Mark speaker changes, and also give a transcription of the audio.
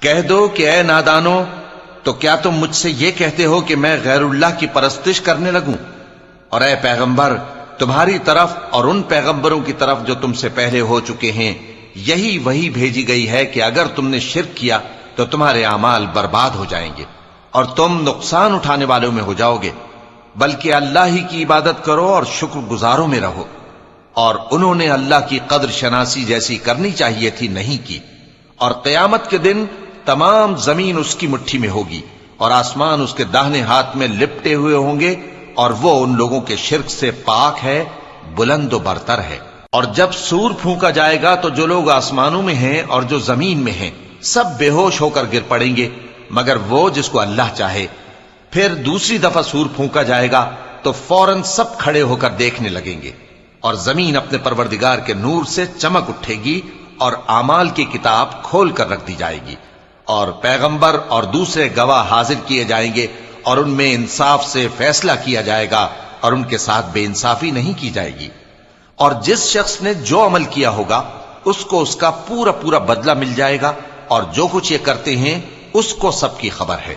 Speaker 1: کہہ دو کہ اے نادانو، تو کیا تم مجھ سے یہ کہتے ہو کہ میں غیر اللہ کی پرستش کرنے لگوں؟ اور اے پیغمبر، تمہاری طرف اور ان پیغمبروں کی طرف جو تم سے پہلے ہو چکے ہیں یہی وہی بھیجی گئی ہے کہ اگر تم نے شرک کیا تو تمہارے اعمال برباد ہو جائیں گے اور تم نقصان اٹھانے والوں میں ہو جاؤ گے، بلکہ اللہ ہی کی عبادت کرو اور شکر گزاروں میں رہو۔ اور انہوں نے اللہ کی قدر شناسی جیسی کرنی چاہیے تھی نہیں کی۔ اور قیامت کے دن تمام زمین اس کی مٹھی میں ہوگی اور آسمان اس کے داہنے ہاتھ میں لپٹے ہوئے ہوں گے، اور وہ ان لوگوں کے شرک سے پاک ہے، بلند و برتر ہے۔ اور جب سور پھونکا جائے گا تو جو لوگ آسمانوں میں ہیں اور جو زمین میں ہیں سب بے ہوش ہو کر گر پڑیں گے مگر وہ جس کو اللہ چاہے۔ پھر دوسری دفعہ سور پھونکا جائے گا تو فوراً سب کھڑے ہو کر دیکھنے لگیں گے، اور زمین اپنے پروردگار کے نور سے چمک اٹھے گی اور اعمال کی کتاب کھول کر رکھ دی جائے گی، اور پیغمبر اور دوسرے گواہ حاضر کیے جائیں گے، اور ان میں انصاف سے فیصلہ کیا جائے گا اور ان کے ساتھ بے انصافی نہیں کی جائے گی۔ اور جس شخص نے جو عمل کیا ہوگا اس کو اس کا پورا پورا بدلہ مل جائے گا، اور جو کچھ یہ کرتے ہیں اس کو سب کی خبر ہے۔